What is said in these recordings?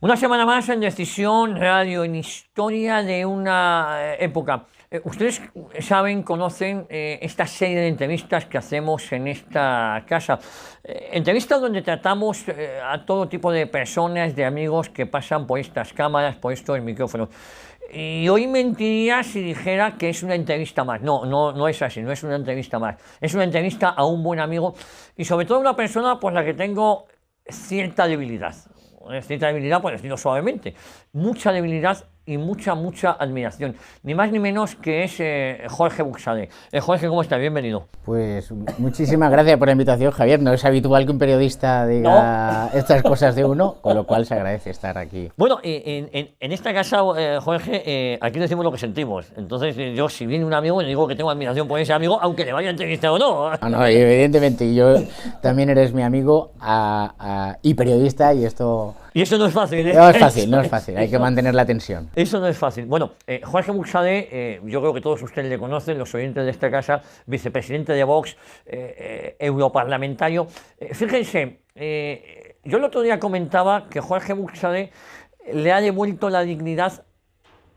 Una semana más en Decisión Radio, en Historia de una época. Ustedes saben, conocen esta serie de entrevistas que hacemos en esta casa. Entrevistas donde tratamos a todo tipo de personas, de amigos que pasan por estas cámaras, por estos micrófonos. Y hoy mentiría si dijera que es una entrevista más. No es así, no es una entrevista más. Es una entrevista a un buen amigo y sobre todo a una persona por la que tengo cierta debilidad. Cierta debilidad, por decirlo suavemente. Mucha debilidad y mucha admiración. Ni más ni menos que es Jorge Buxadé. Jorge, ¿cómo estás? Bienvenido. Pues muchísimas gracias por la invitación, Javier. No es habitual que un periodista diga estas cosas de uno, con lo cual se agradece estar aquí. Bueno, en esta casa, Jorge, aquí decimos lo que sentimos. Entonces, yo si viene un amigo, le digo que tengo admiración por ese amigo, aunque le vaya a entrevistar o no. No, evidentemente. Yo también eres mi amigo y periodista, y esto... Y eso no es fácil, ¿eh? No es fácil. Hay que mantener la tensión. Eso no es fácil. Bueno, Jorge Buxadé, yo creo que todos ustedes le conocen, los oyentes de esta casa, vicepresidente de Vox, europarlamentario. Fíjense, yo el otro día comentaba que Jorge Buxadé le ha devuelto la dignidad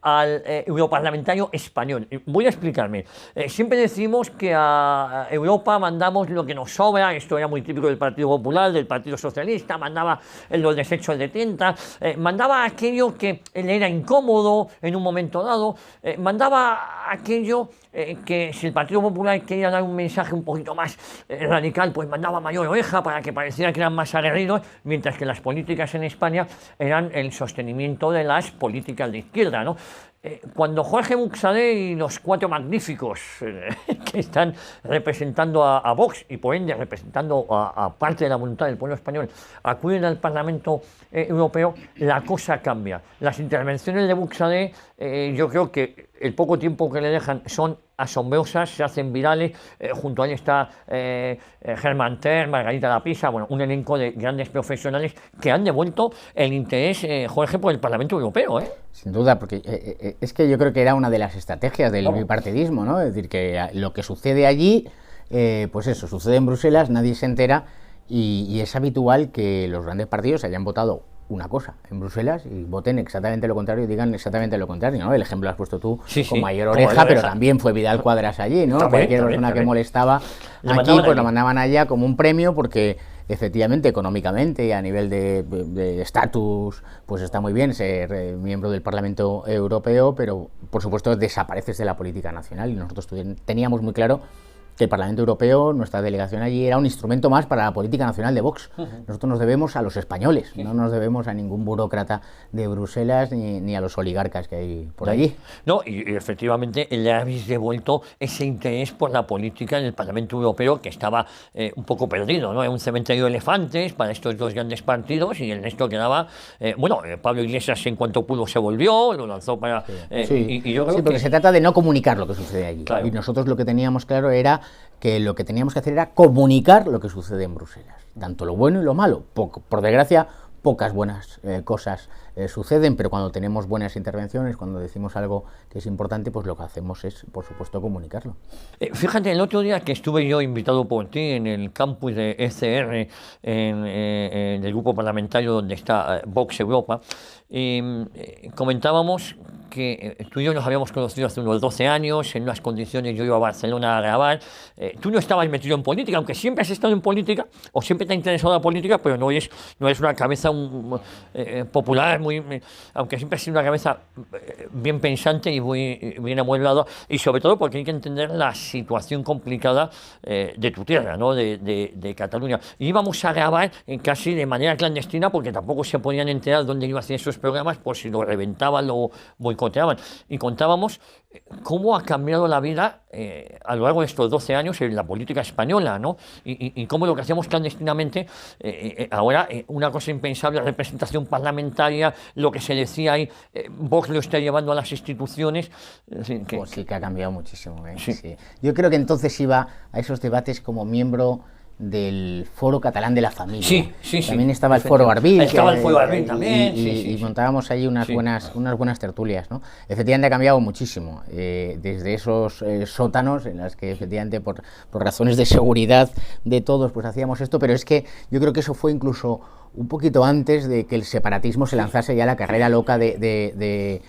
al europarlamentario español. Voy a explicarme. Siempre decimos que a Europa mandamos lo que nos sobra. Esto era muy típico del Partido Popular, del Partido Socialista. Mandaba los desechos de tinta, mandaba aquello que le era incómodo en un momento dado, mandaba aquello que si el Partido Popular quería dar un mensaje un poquito más radical, pues mandaba mayor oreja para que pareciera que eran más aguerridos, mientras que las políticas en España eran el sostenimiento de las políticas de izquierda, ¿no? Cuando Jorge Buxadé y los cuatro magníficos que están representando a Vox y por ende representando a parte de la voluntad del pueblo español acuden al Parlamento Europeo, la cosa cambia. Las intervenciones de Buxadé, yo creo que el poco tiempo que le dejan son asombrosas, se hacen virales. Junto a él está Germán Ter, Margarita Lapisa, bueno, un elenco de grandes profesionales que han devuelto el interés, Jorge, por el Parlamento Europeo, ¿eh? Sin duda, porque es que yo creo que era una de las estrategias del bipartidismo, ¿no? Es decir, que lo que sucede allí, pues eso, sucede en Bruselas, nadie se entera, y es habitual que los grandes partidos hayan votado una cosa en Bruselas y voten exactamente lo contrario y digan exactamente lo contrario, ¿no? El ejemplo lo has puesto tú, sí, con mayor oreja, pero también fue Vidal Cuadras allí, ¿no? Cualquier persona que molestaba aquí, pues lo mandaban allá como un premio, porque efectivamente, económicamente y a nivel de estatus, pues está muy bien ser miembro del Parlamento Europeo, pero por supuesto desapareces de la política nacional, y nosotros teníamos muy claro que el Parlamento Europeo, nuestra delegación allí, era un instrumento más para la política nacional de Vox. Nosotros nos debemos a los españoles, no nos debemos a ningún burócrata de Bruselas ni a los oligarcas que hay por allí. No, y efectivamente le habéis devuelto ese interés por la política en el Parlamento Europeo, que estaba un poco perdido, ¿no? Era un cementerio de elefantes para estos dos grandes partidos, y el resto quedaba... Pablo Iglesias, en cuanto pudo, se volvió, lo lanzó para... y yo creo porque se trata de no comunicar lo que sucede allí. Claro. Y nosotros lo que teníamos claro era que lo que teníamos que hacer era comunicar lo que sucede en Bruselas, tanto lo bueno y lo malo. Por desgracia, pocas buenas cosas suceden, pero cuando tenemos buenas intervenciones, cuando decimos algo que es importante, pues lo que hacemos es, por supuesto, comunicarlo. Fíjate, el otro día que estuve yo invitado por ti en el campus de ECR, en el grupo parlamentario donde está Vox Europa, comentábamos que tú y yo nos habíamos conocido hace unos 12 años, en unas condiciones yo iba a Barcelona a grabar. Tú no estabas metido en política, aunque siempre has estado en política, o siempre te ha interesado la política, pero no eres una cabeza popular, aunque siempre has sido una cabeza bien pensante y muy bien amueblada, y sobre todo porque hay que entender la situación complicada de tu tierra, ¿no? de Cataluña. Y íbamos a grabar casi de manera clandestina, porque tampoco se podían enterar dónde iba a hacer esos programas, por si lo reventaban, lo boicoteaban. Y contábamos cómo ha cambiado la vida a lo largo de estos 12 años en la política española, ¿no? Y cómo lo que hacíamos clandestinamente, ahora una cosa impensable, la representación parlamentaria, lo que se decía ahí, Vox lo está llevando a las instituciones. Pues sí, que ha cambiado muchísimo, ¿eh? Sí. Yo creo que entonces iba a esos debates como miembro del Foro Catalán de la Familia. Sí, sí, sí. También estaba el Foro Barbil. Estaba el Foro Barbil también. Y montábamos allí unas buenas tertulias, ¿no? Efectivamente ha cambiado muchísimo, desde esos sótanos en las que efectivamente por razones de seguridad de todos pues hacíamos esto, pero es que yo creo que eso fue incluso un poquito antes de que el separatismo se lanzase ya a la carrera loca de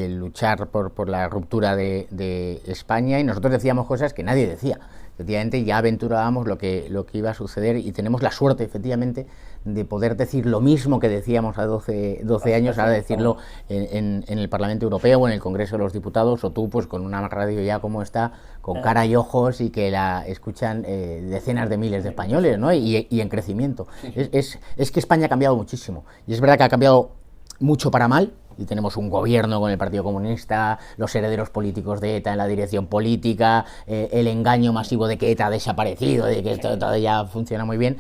luchar por la ruptura de España, y nosotros decíamos cosas que nadie decía. Efectivamente ya aventurábamos lo que iba a suceder, y tenemos la suerte efectivamente de poder decir lo mismo que decíamos a 12 años, ahora decirlo en el Parlamento Europeo o en el Congreso de los Diputados, o tú pues con una radio ya como está, con cara y ojos, y que la escuchan decenas de miles de españoles, ¿no? y en crecimiento. Es que España ha cambiado muchísimo, y es verdad que ha cambiado mucho para mal, y tenemos un gobierno con el Partido Comunista, los herederos políticos de ETA en la dirección política, el engaño masivo de que ETA ha desaparecido, de que esto todo ya funciona muy bien,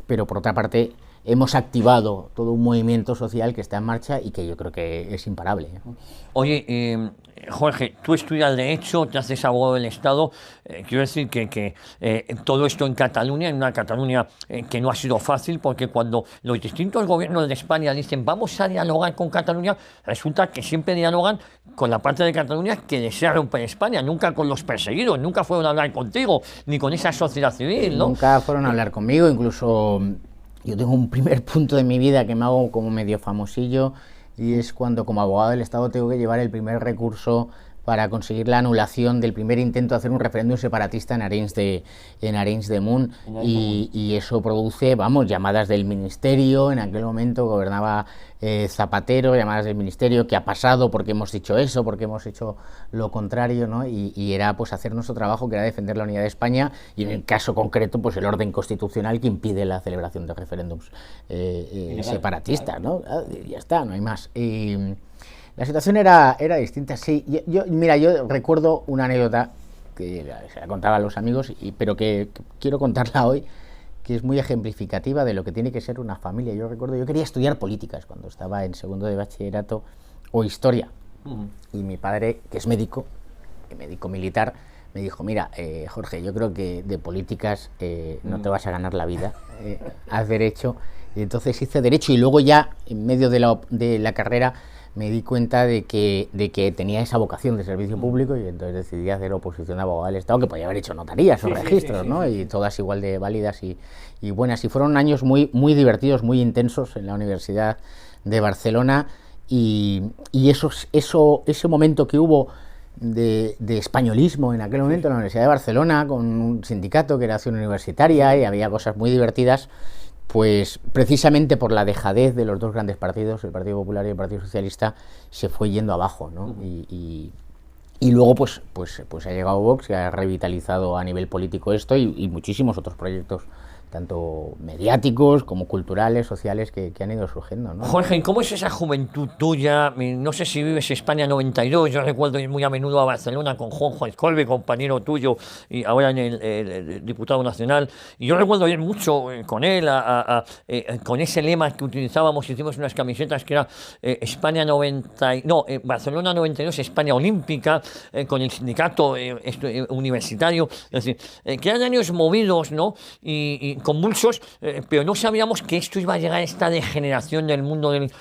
pero por otra parte hemos activado todo un movimiento social que está en marcha y que yo creo que es imparable. Oye, Jorge, tú estudias Derecho, te haces abogado del Estado. Quiero decir que todo esto en Cataluña, en una Cataluña que no ha sido fácil, porque cuando los distintos gobiernos de España dicen vamos a dialogar con Cataluña, resulta que siempre dialogan con la parte de Cataluña que desea romper España, nunca con los perseguidos, nunca fueron a hablar contigo, ni con esa sociedad civil, ¿no? Nunca fueron a hablar conmigo, incluso yo tengo un primer punto de mi vida que me hago como medio famosillo, y es cuando como abogado del Estado tengo que llevar el primer recurso para conseguir la anulación del primer intento de hacer un referéndum separatista en Arenys de Munt, y eso produce, vamos, llamadas del ministerio. En aquel momento gobernaba Zapatero, llamadas del ministerio, ¿qué ha pasado? ¿Por qué hemos dicho eso? ¿Por qué hemos hecho lo contrario? ¿No? Y era pues hacer nuestro trabajo, que era defender la unidad de España, y en el caso concreto pues el orden constitucional que impide la celebración de referéndums separatistas, ¿no? Ya está, no hay más. La situación era distinta, sí. Mira, yo recuerdo una anécdota que se la contaba a los amigos, pero que quiero contarla hoy, que es muy ejemplificativa de lo que tiene que ser una familia. Yo recuerdo, yo quería estudiar políticas cuando estaba en segundo de bachillerato, o historia, y mi padre, que es médico militar, me dijo, mira, Jorge, yo creo que de políticas no te vas a ganar la vida, haz derecho. Y entonces hice derecho, y luego ya, en medio de la carrera, me di cuenta de que tenía esa vocación de servicio público, y entonces decidí hacer oposición de abogado del Estado, que podía haber hecho notarías o registros, ¿no? Y todas igual de válidas y buenas. Y fueron años muy, muy divertidos, muy intensos en la Universidad de Barcelona, y ese momento que hubo de españolismo en aquel momento en la Universidad de Barcelona, con un sindicato que era Acción Universitaria, y había cosas muy divertidas, pues precisamente por la dejadez de los dos grandes partidos, el Partido Popular y el Partido Socialista, se fue yendo abajo, ¿no? Y luego pues ha llegado Vox, que ha revitalizado a nivel político esto, y muchísimos otros proyectos, tanto mediáticos como culturales, sociales, que han ido surgiendo, ¿no? Jorge, ¿y cómo es esa juventud tuya? No sé si vives España 92, yo recuerdo ir muy a menudo a Barcelona con Juanjo Escolve, compañero tuyo, y ahora en el diputado nacional, y yo recuerdo ir mucho con él, con ese lema que utilizábamos, hicimos unas camisetas que era Barcelona 92, España Olímpica, con el sindicato universitario, es decir, que eran años movidos, ¿no? Y convulsos, pero no sabíamos que esto iba a llegar, esta degeneración del mundo del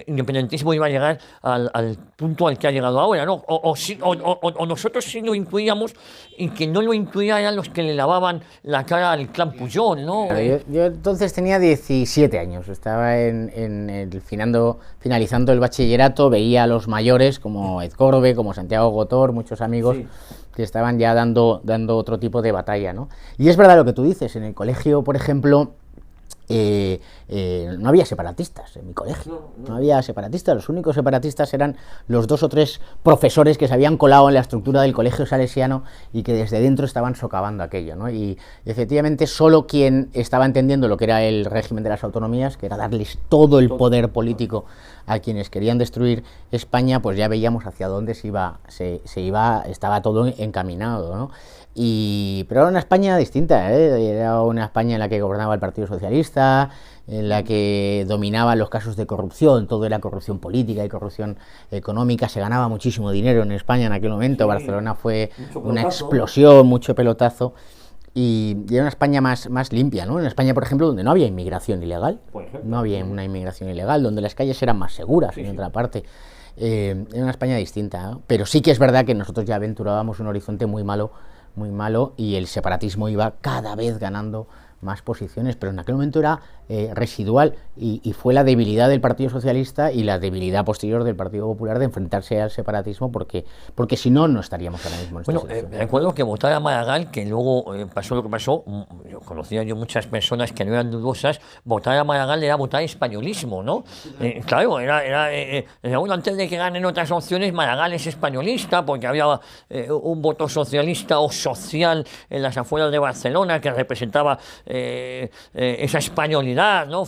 independentismo iba a llegar al punto al que ha llegado ahora, ¿no? O nosotros sí lo intuíamos, y que no lo intuían eran los que le lavaban la cara al clan Pujol, ¿no? Yo entonces tenía 17 años, estaba finalizando el bachillerato, veía a los mayores como Ezcorbe, como Santiago Gotor, muchos amigos, sí, que estaban ya dando otro tipo de batalla, ¿no? Y es verdad lo que tú dices, en el colegio, por ejemplo, no había separatistas en mi colegio, no había separatistas, los únicos separatistas eran los 2 o 3 profesores que se habían colado en la estructura del colegio salesiano y que desde dentro estaban socavando aquello, ¿no? Y efectivamente solo quien estaba entendiendo lo que era el régimen de las autonomías, que era darles todo el poder político a quienes querían destruir España, pues ya veíamos hacia dónde estaba todo encaminado, ¿no? Pero era una España distinta, era una España en la que gobernaba el Partido Socialista, en la que dominaban los casos de corrupción, todo era corrupción política y corrupción económica, se ganaba muchísimo dinero en España en aquel momento, sí, Barcelona fue una explosión, mucho pelotazo, y era una España más limpia, ¿no? En España, por ejemplo, donde no había inmigración ilegal, no había una inmigración ilegal, donde las calles eran más seguras, en otra parte. Era una España distinta, ¿no? Pero sí que es verdad que nosotros ya aventurábamos un horizonte muy malo, y el separatismo iba cada vez ganando más posiciones, pero en aquel momento era residual y fue la debilidad del Partido Socialista y la debilidad posterior del Partido Popular de enfrentarse al separatismo, porque si no, no estaríamos ahora mismo en esta situación. Recuerdo que votara Maragall, que luego pasó lo que pasó, conocía yo muchas personas que no eran dudosas, votar a Maragall era votar españolismo, ¿no? Claro, bueno, antes de que ganen otras opciones, Maragall es españolista, porque había un voto socialista o social en las afueras de Barcelona que representaba esa españolidad, ¿no?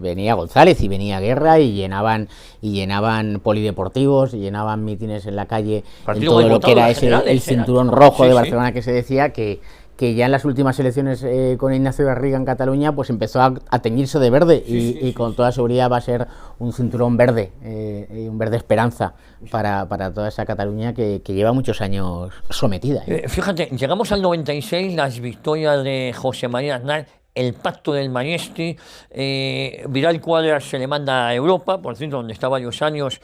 Venía González y venía Guerra y llenaban polideportivos y llenaban mítines en la calle, en todo lo que era el cinturón rojo de Barcelona, que se decía que ya en las últimas elecciones con Ignacio Garriga en Cataluña pues empezó a teñirse de verde y con toda seguridad va a ser un cinturón verde, un verde esperanza para toda esa Cataluña que lleva muchos años sometida. Fíjate, llegamos al 96, las victorias de José María Aznar, el pacto del Majestic, Vidal Quadras se le manda a Europa, por cierto, donde está varios años,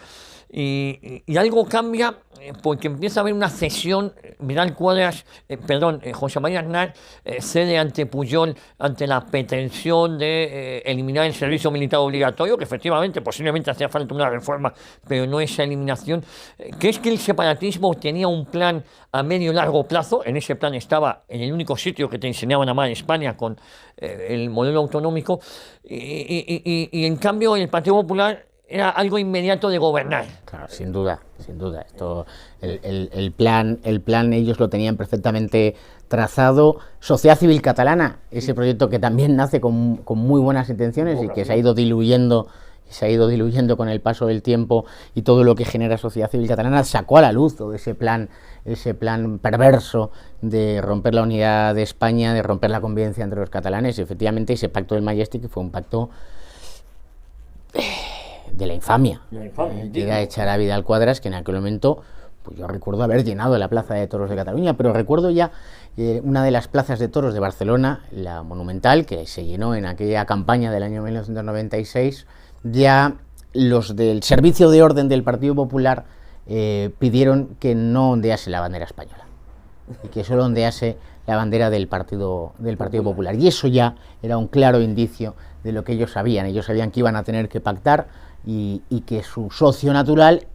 y algo cambia porque empieza a haber una cesión. Vidal Quadras, José María Aznar cede ante Pujol ante la pretensión de eliminar el servicio militar obligatorio, que efectivamente posiblemente hacía falta una reforma, pero no esa eliminación. ¿Crees que el separatismo tenía un plan a medio y largo plazo? En ese plan estaba en el único sitio que te enseñaban a amar España, con el modelo autonómico, y en cambio el Partido Popular era algo inmediato de gobernar. Claro, sin duda. Esto, el plan ellos lo tenían perfectamente trazado. Sociedad Civil Catalana, ese proyecto que también nace con muy buenas intenciones y que se ha ido diluyendo con el paso del tiempo, y todo lo que genera Sociedad Civil Catalana sacó a la luz todo ese plan perverso de romper la unidad de España, de romper la convivencia entre los catalanes. Y efectivamente ese pacto del Majestic fue un pacto de la infamia, que era echar a Vidal Quadras, que en aquel momento, pues yo recuerdo haber llenado la plaza de toros de Cataluña, pero recuerdo ya una de las plazas de toros de Barcelona, la Monumental, que se llenó en aquella campaña del año 1996, ya los del Servicio de Orden del Partido Popular pidieron que no ondease la bandera española y que solo ondease la bandera del Partido Popular, y eso ya era un claro indicio de lo que ellos sabían que iban a tener que pactar, y que su socio natural,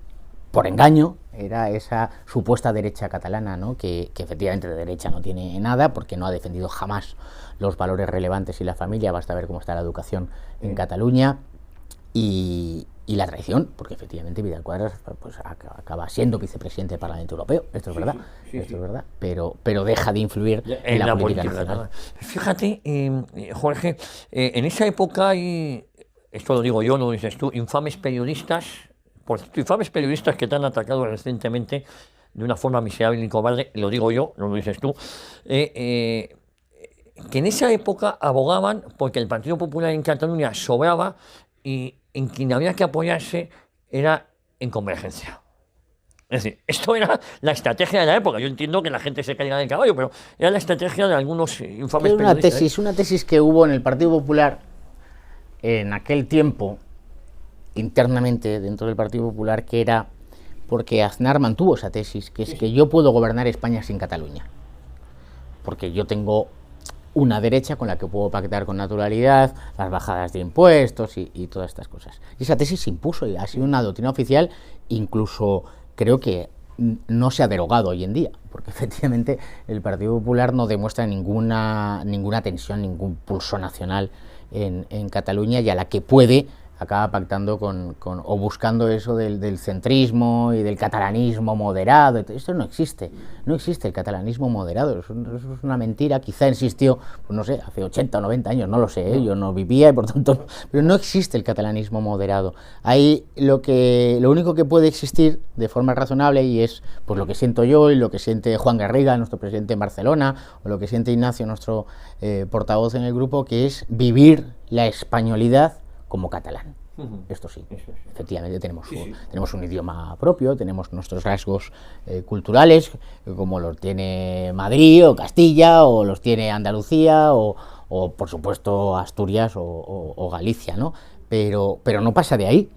por engaño, era esa supuesta derecha catalana, ¿no? que efectivamente de derecha no tiene nada, porque no ha defendido jamás los valores relevantes y la familia. Basta ver cómo está la educación en Cataluña, y la traición, porque efectivamente Vidal Quadras pues acaba siendo vicepresidente del Parlamento Europeo, esto es verdad, es verdad, pero deja de influir en la política nacional. Fíjate, Jorge, en esa época hay, esto lo digo yo, no lo dices tú, infames periodistas que te han atacado recientemente de una forma miserable y cobarde, lo digo yo, no lo dices tú, que en esa época abogaban porque el Partido Popular en Cataluña sobraba y en quien había que apoyarse era en Convergencia. Es decir, esto era la estrategia de la época. Yo entiendo que la gente se caiga del caballo, pero era la estrategia de algunos infames periodistas. Una tesis que hubo en el Partido Popular en aquel tiempo, internamente dentro del Partido Popular, que era porque Aznar mantuvo esa tesis, que es que yo puedo gobernar España sin Cataluña, porque yo tengo una derecha con la que puedo pactar con naturalidad las bajadas de impuestos y todas estas cosas. Y esa tesis se impuso y ha sido una doctrina oficial, incluso creo que no se ha derogado hoy en día, porque efectivamente el Partido Popular no demuestra ninguna tensión, ningún pulso nacional en Cataluña, y a la que puede acaba pactando o buscando eso del centrismo y del catalanismo moderado. Esto no existe el catalanismo moderado, eso es una mentira. Quizá existió, pues no sé, hace 80 o 90 años, no lo sé, yo no vivía y por tanto, pero no existe el catalanismo moderado. Ahí lo único que puede existir de forma razonable, y es pues lo que siento yo y lo que siente Juan Garriga, nuestro presidente en Barcelona, o lo que siente Ignacio, nuestro portavoz en el grupo, que es vivir la españolidad como catalán. Esto sí, efectivamente tenemos un idioma propio, tenemos nuestros rasgos culturales, como los tiene Madrid o Castilla, o los tiene Andalucía, o por supuesto Asturias o Galicia, ¿no? Pero no pasa de ahí.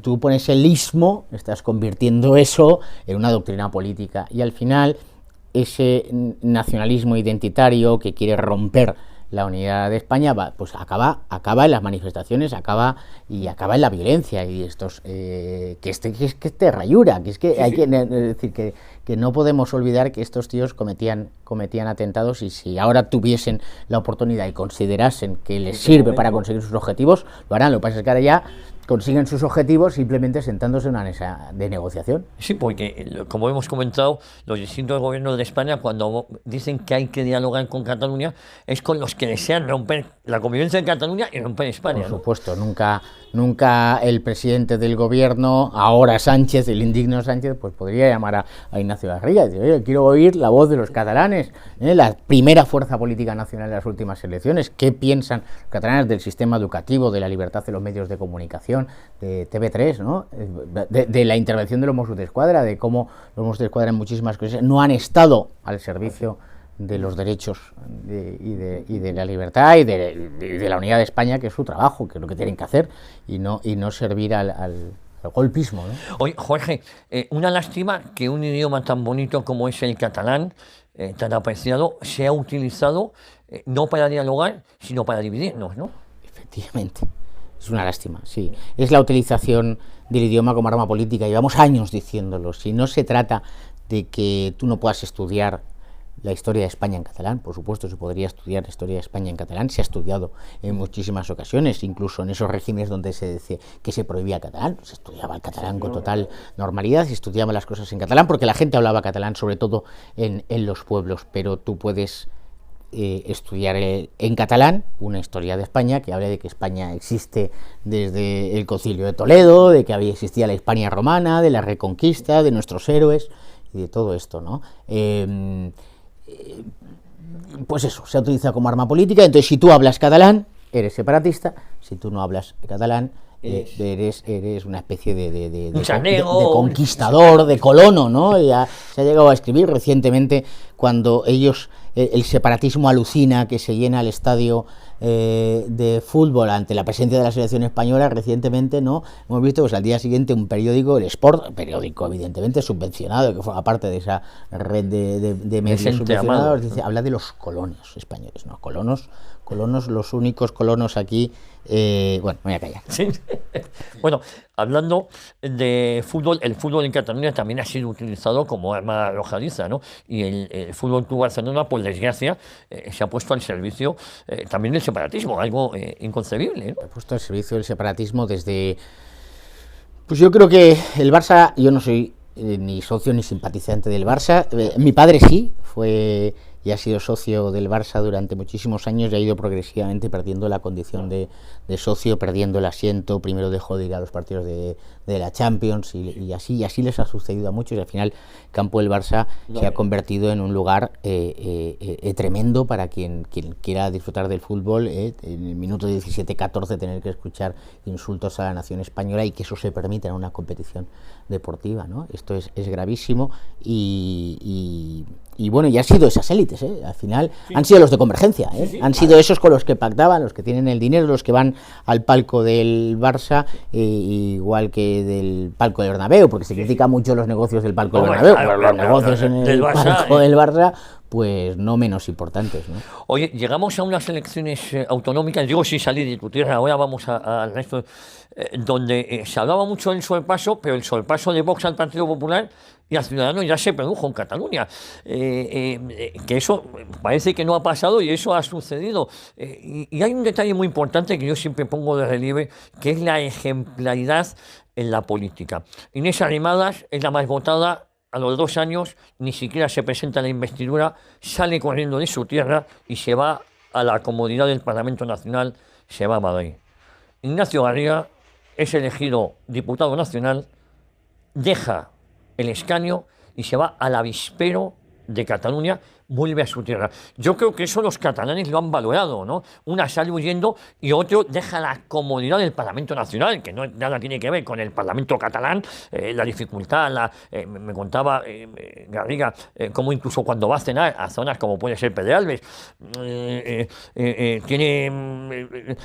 Tú pones el istmo, estás convirtiendo eso en una doctrina política, y al final ese nacionalismo identitario que quiere romper la unidad de España pues acaba en las manifestaciones, acaba en la violencia, y estos que es rayura, que es que hay que decir que no podemos olvidar que estos tíos cometían atentados, y si ahora tuviesen la oportunidad y considerasen que les sirve para conseguir sus objetivos, lo harán. Lo que pasa es que ahora ya consiguen sus objetivos simplemente sentándose en una mesa de negociación. Sí, porque como hemos comentado, los distintos gobiernos de España, cuando dicen que hay que dialogar con Cataluña, es con los que desean romper la convivencia en Cataluña y romper España. Por supuesto, ¿no? Nunca el presidente del gobierno, ahora Sánchez, el indigno Sánchez, pues podría llamar a Ignacio Garriga y decir: oye, quiero oír la voz de los catalanes, la primera fuerza política nacional en las últimas elecciones. ¿Qué piensan los catalanes del sistema educativo, de la libertad de los medios de comunicación, de TV3, ¿no? de la intervención de los Mossos d'Esquadra, de cómo los Mossos d'Esquadra en muchísimas cosas no han estado al servicio de los derechos y de la libertad y de la unidad de España, que es su trabajo, que es lo que tienen que hacer, y no servir al golpismo, ¿no? Oye, Jorge, una lástima que un idioma tan bonito como es el catalán, tan apreciado, sea utilizado no para dialogar, sino para dividirnos, ¿no? Efectivamente, es una lástima, sí. Es la utilización del idioma como arma política, llevamos años diciéndolo. Si no se trata de que tú no puedas estudiar la historia de España en catalán, por supuesto se podría estudiar la historia de España en catalán, se ha estudiado en muchísimas ocasiones, incluso en esos regímenes donde se decía que se prohibía catalán, se estudiaba el catalán con total normalidad, se estudiaban las cosas en catalán, porque la gente hablaba catalán, sobre todo en los pueblos, pero tú puedes estudiar en catalán una historia de España que hable de que España existe desde el Concilio de Toledo, de que existía la Hispania romana, de la Reconquista, de nuestros héroes y de todo esto, ¿no? Pues eso, se ha utilizado como arma política. Entonces, si tú hablas catalán, eres separatista; si tú no hablas catalán, eres una especie de conquistador, de colono, ¿no? Ya se ha llegado a escribir recientemente, cuando el separatismo alucina, que se llena el estadio de fútbol ante la presencia de la selección española recientemente, ¿no? Hemos visto pues al día siguiente un periódico, el Sport, periódico evidentemente subvencionado, que forma parte de esa red de medios subvencionados, dice, habla de los colonos españoles, ¿no? Colonos, los únicos colonos aquí. Bueno, me voy a callar. Sí. Bueno, hablando de fútbol, el fútbol en Cataluña también ha sido utilizado como arma arrojadiza, ¿no? Y el Fútbol Club Barcelona, por desgracia, se ha puesto al servicio también del separatismo, algo inconcebible, ¿no? Se ha puesto al servicio del separatismo desde... Pues yo creo que el Barça, yo no soy ni socio ni simpatizante del Barça, mi padre sí, fue y ha sido socio del Barça durante muchísimos años y ha ido progresivamente perdiendo la condición de socio, perdiendo el asiento. Primero dejó de ir a los partidos de la Champions y así les ha sucedido a muchos, y al final el campo del Barça se ha convertido en un lugar tremendo para quien quiera disfrutar del fútbol, en el minuto 17-14 tener que escuchar insultos a la nación española y que eso se permita en una competición deportiva, ¿no? Esto es gravísimo y bueno, ya han sido esas élites, al final han sido los de Convergencia, han sido esos con los que pactaban, los que tienen el dinero, los que van al palco del Barça, igual que del palco del Bernabéu, porque se critica mucho los negocios del palco del Bernabéu, pero los negocios en el palco del Barça, pues no menos importantes, ¿no? Oye, llegamos a unas elecciones autonómicas, digo sin salir de tu tierra, ahora vamos al resto, donde se hablaba mucho del sorpaso, pero el sorpaso de Vox al Partido Popular y al Ciudadanos ya se produjo en Cataluña, que eso parece que no ha pasado y eso ha sucedido. Y hay un detalle muy importante que yo siempre pongo de relieve, que es la ejemplaridad en la política. Inés Arrimadas es la más votada. A los 2 años ni siquiera se presenta a la investidura, sale corriendo de su tierra y se va a la comodidad del Parlamento Nacional, se va a Madrid. Ignacio Garriga es elegido diputado nacional, deja el escaño y se va al avispero de Cataluña vuelve a su tierra. Yo creo que eso los catalanes lo han valorado, ¿no? Una sale huyendo y otro deja la comodidad del Parlamento Nacional, que no nada tiene que ver con el Parlamento catalán, la dificultad, me contaba Garriga, cómo incluso cuando va a cenar a zonas como puede ser Pedralbes, tiene...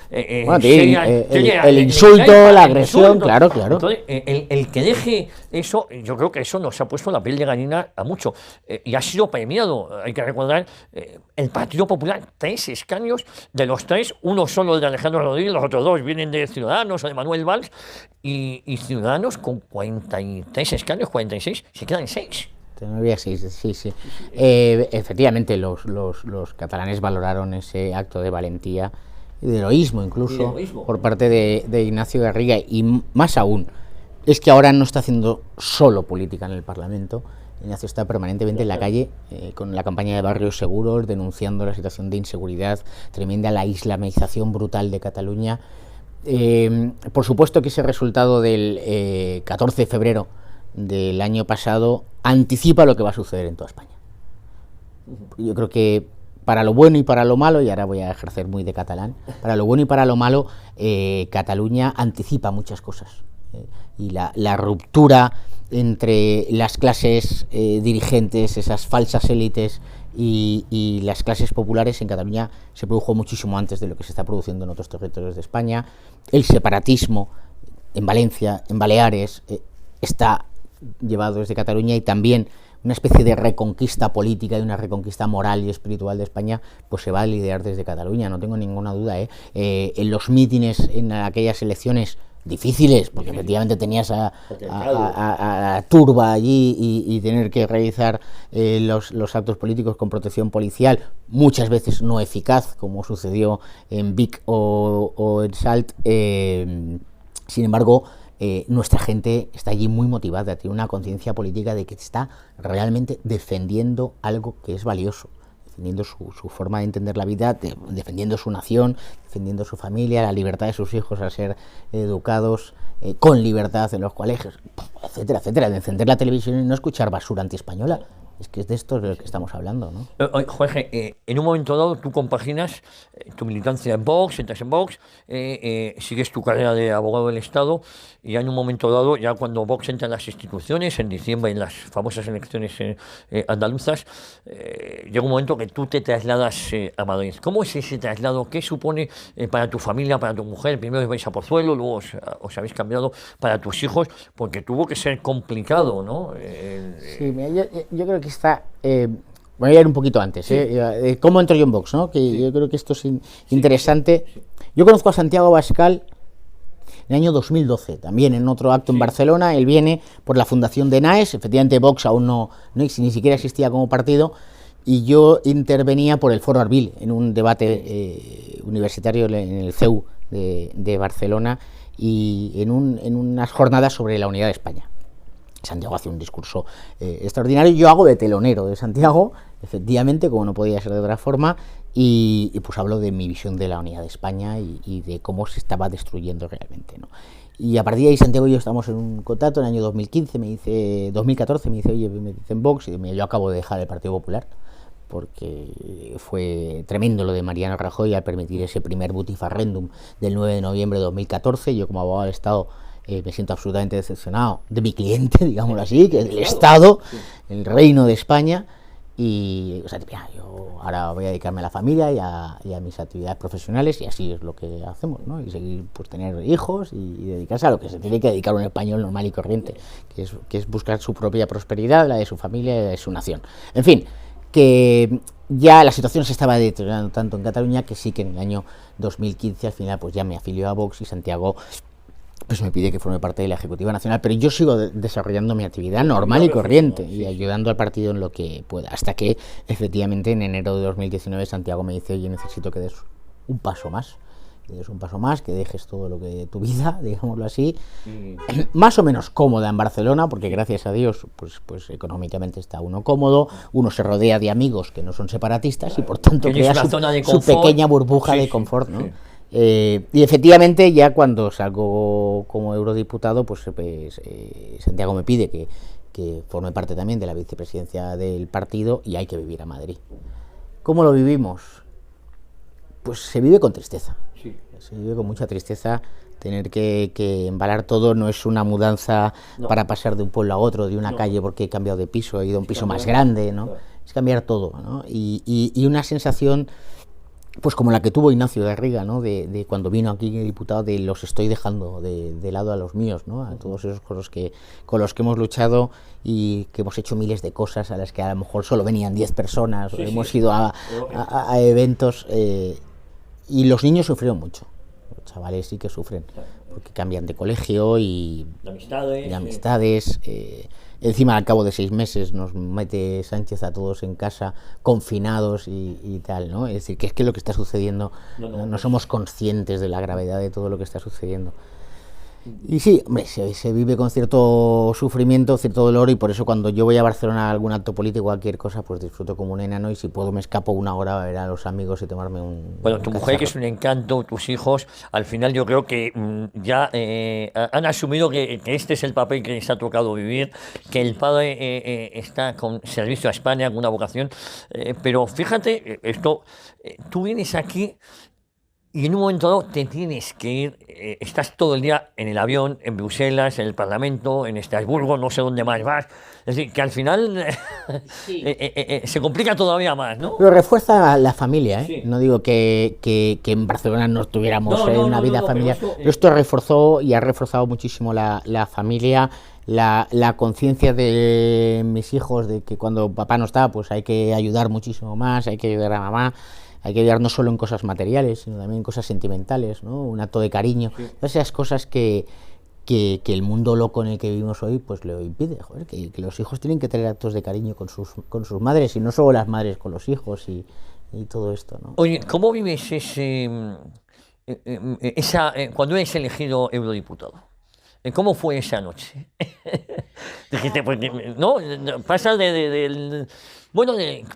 el insulto, la agresión, claro. Entonces, el que deje eso, yo creo que eso nos ha puesto la piel de gallina a mucho. Y ha sido premiado, hay que recordar, el Partido Popular, 3 escaños, de los 3, uno solo de Alejandro Rodríguez, los otros 2 vienen de Ciudadanos o de Manuel Valls, y Ciudadanos con 43 escaños, 46, se quedan 6. Sí. Efectivamente, los catalanes valoraron ese acto de valentía y de heroísmo incluso por parte de Ignacio Garriga, y más aún, es que ahora no está haciendo solo política en el Parlamento. Ignacio está permanentemente en la calle con la campaña de Barrios Seguros, denunciando la situación de inseguridad tremenda, la islamización brutal de Cataluña. Por supuesto que ese resultado del 14 de febrero del año pasado anticipa lo que va a suceder en toda España. Yo creo que para lo bueno y para lo malo, y ahora voy a ejercer muy de catalán, para lo bueno y para lo malo, Cataluña anticipa muchas cosas. Y la ruptura entre las clases dirigentes, esas falsas élites, y las clases populares en Cataluña se produjo muchísimo antes de lo que se está produciendo en otros territorios de España. El separatismo en Valencia, en Baleares, está llevado desde Cataluña, y también una especie de reconquista política y una reconquista moral y espiritual de España pues se va a liderar desde Cataluña, no tengo ninguna duda. En los mítines, en aquellas elecciones difíciles, porque efectivamente tenías a Turba allí y tener que realizar los actos políticos con protección policial, muchas veces no eficaz, como sucedió en Vic o en Salt. Sin embargo, nuestra gente está allí muy motivada, tiene una conciencia política de que está realmente defendiendo algo que es valioso, defendiendo su forma de entender la vida, defendiendo su nación, defendiendo su familia, la libertad de sus hijos a ser educados con libertad en los colegios, etcétera, etcétera, de encender la televisión y no escuchar basura antiespañola. Es que es de esto de lo que estamos hablando, ¿no? Jorge, en un momento dado tú compaginas tu militancia en Vox, entras en Vox, sigues tu carrera de abogado del Estado, y ya en un momento dado, ya cuando Vox entra en las instituciones, en diciembre, en las famosas elecciones andaluzas, llega un momento que tú te trasladas a Madrid. ¿Cómo es ese traslado? ¿Qué supone para tu familia, para tu mujer? Primero os vais a Pozuelo, luego os habéis cambiado para tus hijos, porque tuvo que ser complicado, ¿no? Sí, yo creo que está... voy a ir un poquito antes. Sí. ¿Cómo entro yo en Vox, ¿no? Que sí. Yo creo que esto es interesante. Sí. Yo conozco a Santiago Abascal en el año 2012, también en otro acto en Barcelona. Él viene por la fundación de NAES, efectivamente Vox aún no ni siquiera existía como partido, y yo intervenía por el Foro Arbil en un debate universitario en el CEU de Barcelona, y en unas jornadas sobre la unidad de España. Santiago hace un discurso extraordinario, yo hago de telonero de Santiago, efectivamente, como no podía ser de otra forma, y pues hablo de mi visión de la unidad de España y de cómo se estaba destruyendo realmente, ¿no? Y a partir de ahí Santiago y yo estamos en un contacto en el año 2014, me dice, oye, me dicen Vox, y yo acabo de dejar el Partido Popular, porque fue tremendo lo de Mariano Rajoy al permitir ese primer butifarrendum del 9 de noviembre de 2014, yo como abogado del Estado me siento absolutamente decepcionado de mi cliente, digámoslo así, que es el Estado, el Reino de España, y o sea, mira, yo ahora voy a dedicarme a la familia y a mis actividades profesionales, y así es lo que hacemos, ¿no? Y seguir, pues, tener hijos y dedicarse a lo que se tiene que dedicar un español normal y corriente, que es buscar su propia prosperidad, la de su familia y la de su nación. En fin, que ya la situación se estaba deteriorando tanto en Cataluña que sí, que en el año 2015 al final pues ya me afilió a Vox, y Santiago pues me pide que forme parte de la Ejecutiva Nacional, pero yo sigo desarrollando mi actividad normal y corriente y ayudando al partido en lo que pueda, hasta que efectivamente en enero de 2019 Santiago me dice, oye, necesito que des un paso más, que dejes todo lo que tu vida, digámoslo así, más o menos cómoda en Barcelona, porque gracias a Dios pues económicamente está uno cómodo, uno se rodea de amigos que no son separatistas, y por tanto crea su pequeña burbuja de confort, ¿no? Sí. Y efectivamente ya cuando salgo como eurodiputado, pues Santiago me pide que forme parte también de la vicepresidencia del partido, y hay que vivir a Madrid. ¿Cómo lo vivimos? Pues se vive con tristeza, sí. Se vive con mucha tristeza. Tener que embalar todo no es una mudanza para pasar de un pueblo a otro, de una calle porque he cambiado de piso, he ido a un piso más grande, ¿no? Es cambiar todo, ¿no? Y una sensación, pues como la que tuvo Ignacio Garriga, ¿no? De cuando vino aquí diputado, de los estoy dejando de lado a los míos, ¿no? A todos esos con los que hemos luchado y que hemos hecho miles de cosas a las que a lo mejor solo venían 10 personas, hemos ido a eventos, y los niños sufrieron mucho. Los chavales sí que sufren, porque cambian de colegio y de amistades. Encima, al cabo de 6 meses, nos mete Sánchez a todos en casa, confinados y tal, ¿no? Es decir, que es que lo que está sucediendo, no somos conscientes de la gravedad de todo lo que está sucediendo. Y sí, hombre, se vive con cierto sufrimiento, cierto dolor, y por eso cuando yo voy a Barcelona a algún acto político, cualquier cosa, pues disfruto como un enano, y si puedo me escapo una hora a ver a los amigos y tomarme un... Bueno, tu mujer, que es un encanto, tus hijos, al final yo creo que ya han asumido que este es el papel que les ha tocado vivir, que el padre está con servicio a España, con una vocación, pero fíjate, tú vienes aquí y en un momento dado te tienes que ir, estás todo el día en el avión, en Bruselas, en el Parlamento, en Estrasburgo, no sé dónde más vas. Es decir, que al final se complica todavía más, ¿no? Pero refuerza la familia, ¿eh? Sí. No digo que en Barcelona no tuviéramos una vida familiar, pero esto reforzó y ha reforzado muchísimo la familia, la conciencia de mis hijos de que cuando papá no está, pues hay que ayudar muchísimo más, hay que ayudar a mamá. Hay que ayudar no solo en cosas materiales, sino también en cosas sentimentales, ¿no? Un acto de cariño. Sí. Esas cosas que el mundo loco en el que vivimos hoy pues lo impide. Joder, que los hijos tienen que tener actos de cariño con sus madres, y no solo las madres con los hijos y todo esto, ¿no? Oye, ¿cómo vives cuando eres elegido eurodiputado? ¿Cómo fue esa noche? Dijiste, pues, ¿no? Pasa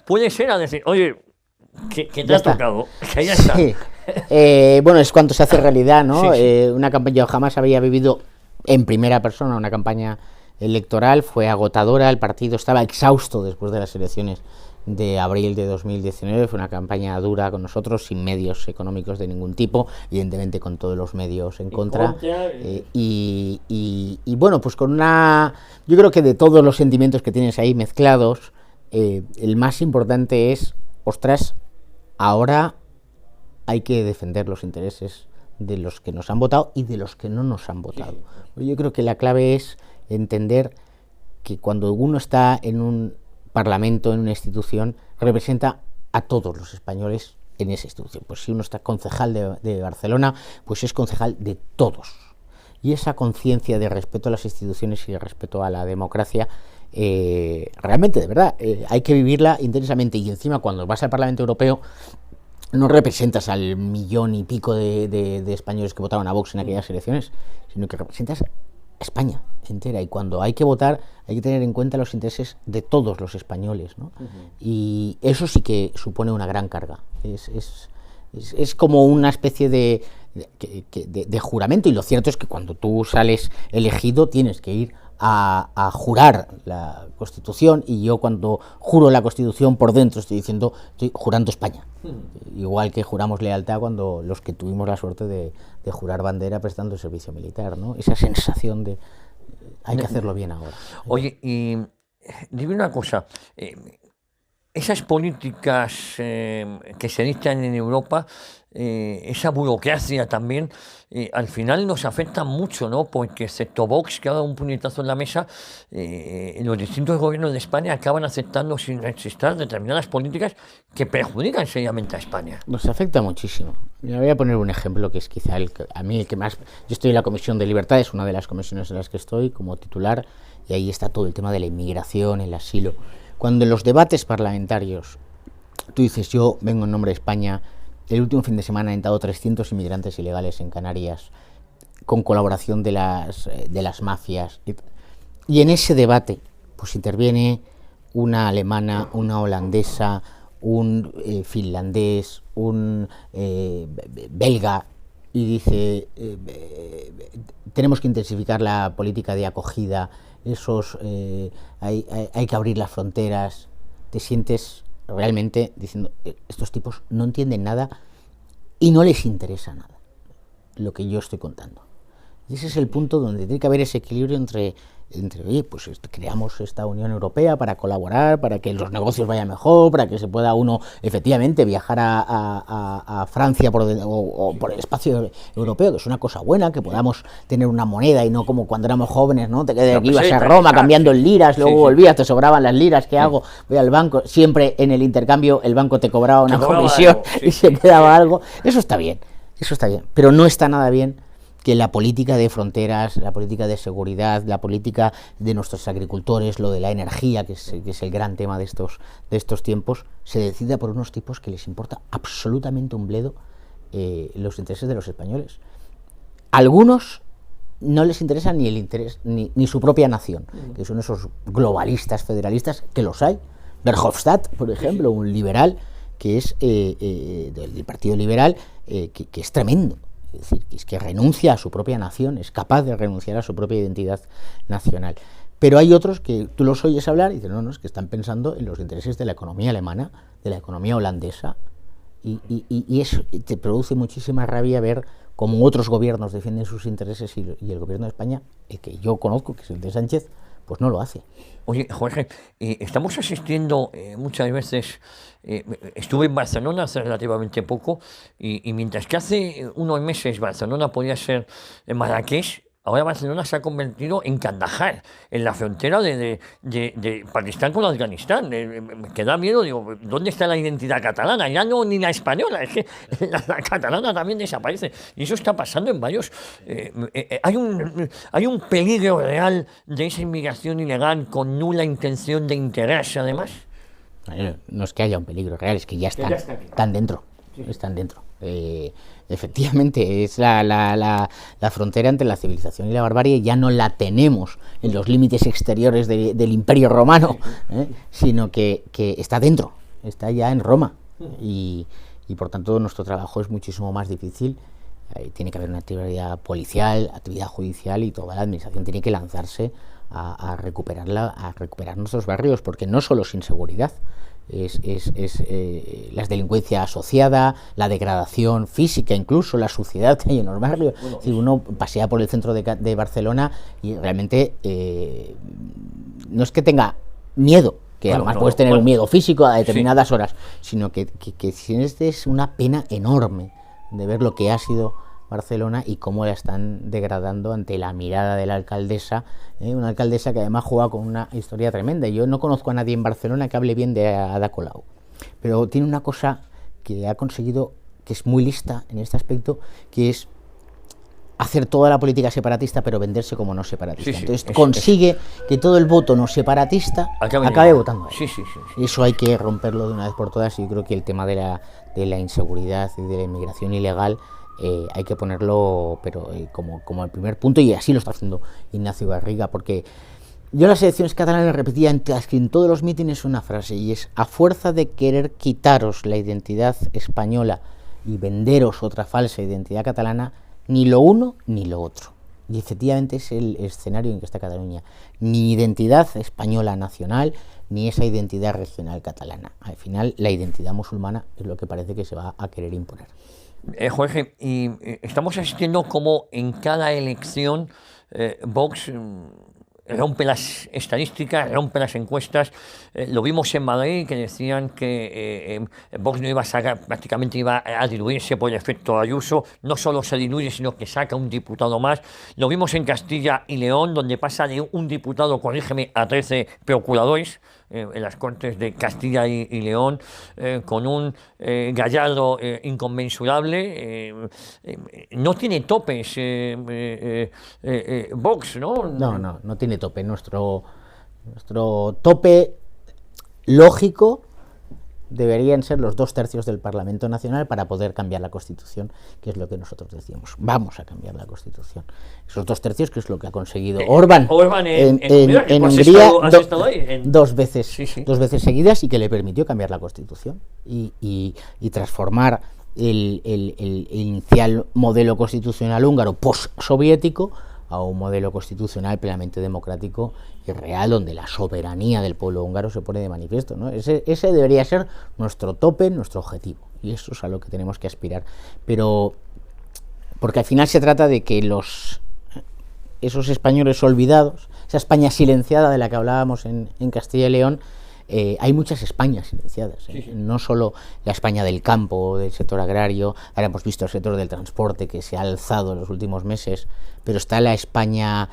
puede ser a decir, oye, que te ha tocado, que ya está. Sí. Bueno, es cuando se hace realidad, ¿no? Sí. Una campaña, yo jamás había vivido en primera persona una campaña electoral, fue agotadora, el partido estaba exhausto después de las elecciones de abril de 2019, fue una campaña dura con nosotros, sin medios económicos de ningún tipo, evidentemente con todos los medios en contra. Y bueno, pues con yo creo que de todos los sentimientos que tienes ahí mezclados, el más importante es, ostras, ahora hay que defender los intereses de los que nos han votado y de los que no nos han votado. Sí. Yo creo que la clave es entender que cuando uno está en un parlamento, en una institución, representa a todos los españoles en esa institución. Pues si uno está concejal de Barcelona, pues es concejal de todos. Y esa conciencia de respeto a las instituciones y de respeto a la democracia, realmente, de verdad, hay que vivirla intensamente. Y encima, cuando vas al Parlamento Europeo, no representas al 1 millón y pico de españoles que votaron a Vox en aquellas elecciones, sino que representas a España entera. Y cuando hay que votar, hay que tener en cuenta los intereses de todos los españoles, ¿no? Y eso sí que supone una gran carga. Es como una especie de juramento, y lo cierto es que cuando tú sales elegido tienes que ir a jurar la Constitución, y yo cuando juro la Constitución por dentro estoy jurando España, igual que juramos lealtad cuando los que tuvimos la suerte de jurar bandera prestando el servicio militar, ¿no? Esa sensación de hay que hacerlo bien ahora. Oye, y dime una cosa, esas políticas que se dictan en Europa, esa burocracia también, al final nos afecta mucho, ¿no? Porque excepto Vox, que ha dado un puñetazo en la mesa, los distintos gobiernos de España acaban aceptando sin resistir determinadas políticas que perjudican seriamente a España. Nos afecta muchísimo. Me voy a poner un ejemplo que es quizá el que más... Yo estoy en la Comisión de Libertad, es una de las comisiones en las que estoy como titular, y ahí está todo el tema de la inmigración, el asilo. Cuando en los debates parlamentarios tú dices, yo vengo en nombre de España, el último fin de semana han entrado 300 inmigrantes ilegales en Canarias, con colaboración de las mafias, y en ese debate pues interviene una alemana, una holandesa, un finlandés, un belga, y dice, tenemos que intensificar la política de acogida, hay que abrir las fronteras, te sientes realmente diciendo, estos tipos no entienden nada y no les interesa nada lo que yo estoy contando. Y ese es el punto donde tiene que haber ese equilibrio entre oye, pues creamos esta Unión Europea para colaborar, para que los negocios vayan mejor, para que se pueda uno efectivamente viajar a Francia por el espacio europeo, que es una cosa buena, que podamos tener una moneda y no como cuando éramos jóvenes, ¿no? Que ibas a Roma cambiando en liras, luego volvías, te sobraban las liras, ¿qué hago? Voy al banco, siempre en el intercambio el banco te cobraba una comisión y se quedaba algo. Eso está bien, pero no está nada bien que la política de fronteras, la política de seguridad, la política de nuestros agricultores, lo de la energía, que es el gran tema de estos tiempos, se decida por unos tipos que les importa absolutamente un bledo los intereses de los españoles. Algunos no les interesa ni el interés ni su propia nación, que son esos globalistas federalistas, que los hay. Verhofstadt, por ejemplo, un liberal que es del Partido Liberal, que es tremendo. Es decir, que renuncia a su propia nación, es capaz de renunciar a su propia identidad nacional. Pero hay otros que tú los oyes hablar y dicen, no, es que están pensando en los intereses de la economía alemana, de la economía holandesa, y eso te produce muchísima rabia ver cómo otros gobiernos defienden sus intereses y el gobierno de España, el que yo conozco, que es el de Sánchez, pues no lo hace. Oye, Jorge, estamos asistiendo muchas veces, estuve en Barcelona hace relativamente poco, y mientras que hace unos meses Barcelona podía ser Marrakech, ahora Barcelona se ha convertido en Kandahar, en la frontera de Pakistán con Afganistán. Me queda miedo, digo, ¿dónde está la identidad catalana? Ya no ni la española, es que la catalana también desaparece. Y eso está pasando en varios... hay un peligro real de esa inmigración ilegal con nula intención de interés, además. No es que haya un peligro real, es que ya están dentro. Están dentro. Efectivamente, es la frontera entre la civilización y la barbarie. Ya no la tenemos en los límites exteriores del Imperio Romano, sino que está dentro, está ya en Roma. Y por tanto nuestro trabajo es muchísimo más difícil. Tiene que haber una actividad policial, actividad judicial, y toda la administración tiene que lanzarse a recuperar nuestros barrios, porque no solo es inseguridad, es la delincuencia asociada, la degradación física, incluso la suciedad que hay en los barrios. Bueno, si uno pasea por el centro de Barcelona y realmente no es que tenga miedo, que a lo más puedes tener un miedo físico a determinadas horas, sino que es una pena enorme de ver lo que ha sido Barcelona y cómo la están degradando ante la mirada de la alcaldesa, una alcaldesa que además juega con una historia tremenda. Yo no conozco a nadie en Barcelona que hable bien de Ada Colau, pero tiene una cosa que ha conseguido, que es muy lista en este aspecto, que es hacer toda la política separatista pero venderse como no separatista. Entonces consigue que todo el voto no separatista acabe votando a él. Eso hay que romperlo de una vez por todas, y yo creo que el tema de la inseguridad y de la inmigración ilegal hay que ponerlo como el primer punto, y así lo está haciendo Ignacio Garriga, porque yo las elecciones catalanas repetía en todos los mítines una frase, y es: a fuerza de querer quitaros la identidad española y venderos otra falsa identidad catalana, ni lo uno ni lo otro. Y efectivamente es el escenario en que está Cataluña: ni identidad española nacional, ni esa identidad regional catalana. Al final la identidad musulmana es lo que parece que se va a querer imponer. Jorge, y estamos asistiendo como en cada elección Vox rompe las estadísticas, rompe las encuestas. Lo vimos en Madrid, que decían que Vox no iba a sacar, prácticamente iba a diluirse por el efecto Ayuso. No solo se diluye, sino que saca un diputado más. Lo vimos en Castilla y León, donde pasa de un diputado, corrígeme, a 13 procuradores en las Cortes de Castilla y León, con un Gallardo inconmensurable. No tiene topes Vox, ¿no? No tiene tope. Nuestro tope lógico deberían ser los 2/3 del Parlamento Nacional para poder cambiar la Constitución, que es lo que nosotros decíamos. Vamos a cambiar la Constitución. Esos 2/3, que es lo que ha conseguido Orbán en Hungría dos veces seguidas, y que le permitió cambiar la Constitución y transformar el inicial modelo constitucional húngaro post-soviético a un modelo constitucional plenamente democrático y real, donde la soberanía del pueblo húngaro se pone de manifiesto, ¿no? Ese debería ser nuestro tope, nuestro objetivo, y eso es a lo que tenemos que aspirar. Pero porque al final se trata de que esos españoles olvidados, esa España silenciada de la que hablábamos en Castilla y León, hay muchas Españas silenciadas, Sí, sí. No solo la España del campo, del sector agrario, ahora hemos visto el sector del transporte que se ha alzado en los últimos meses, pero está la España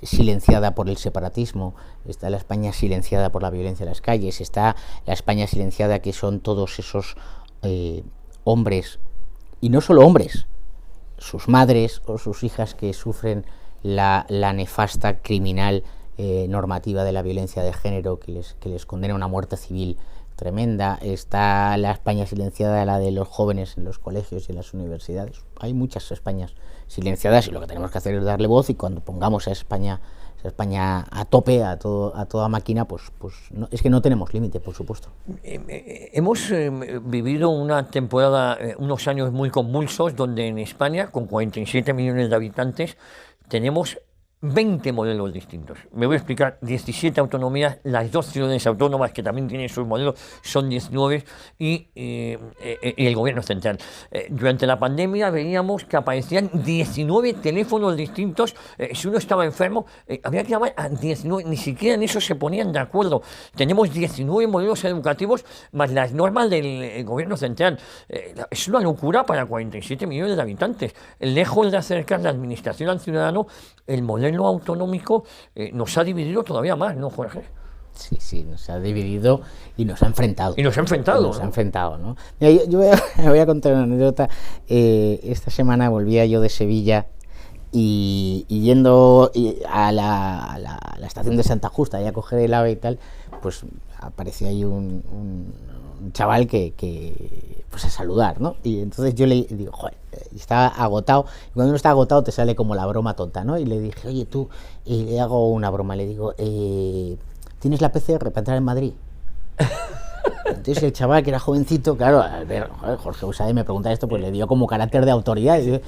silenciada por el separatismo, está la España silenciada por la violencia en las calles, está la España silenciada que son todos esos hombres, y no solo hombres, sus madres o sus hijas que sufren la nefasta criminal normativa de la violencia de género que les condena a una muerte civil tremenda. Está la España silenciada, la de los jóvenes en los colegios y en las universidades. Hay muchas Españas silenciadas y lo que tenemos que hacer es darle voz, y cuando pongamos a España a tope, a toda máquina, pues no, es que no tenemos límite, por supuesto. Hemos vivido una temporada, unos años muy convulsos, donde en España, con 47 millones de habitantes, tenemos 20 modelos distintos. Me voy a explicar: 17 autonomías, las 2 ciudades autónomas que también tienen sus modelos son 19, y el gobierno central. Durante la pandemia veíamos que aparecían 19 teléfonos distintos. Si uno estaba enfermo, había que llamar a 19, ni siquiera en eso se ponían de acuerdo. Tenemos 19 modelos educativos más las normas del gobierno central. Es una locura para 47 millones de habitantes. Lejos de acercar la administración al ciudadano, el modelo autonómico nos ha dividido todavía más, ¿no, Jorge? Sí, nos ha dividido y nos ha enfrentado. Y nos ha enfrentado. Nos ha enfrentado, ¿no? Mira, yo voy a contar una anécdota. Esta semana volvía yo de Sevilla y yendo a la estación de Santa Justa y a coger el AVE y tal, pues apareció ahí un chaval que pues a saludar, ¿no? Y entonces yo le digo, joder, estaba agotado, y cuando uno está agotado te sale como la broma tonta, ¿no? Y le dije, oye, tú, le hago una broma, le digo, ¿tienes la PCR para entrar en Madrid? Entonces el chaval, que era jovencito, claro, al ver, joder, Jorge Buxade me pregunta esto, pues le dio como carácter de autoridad, y dice,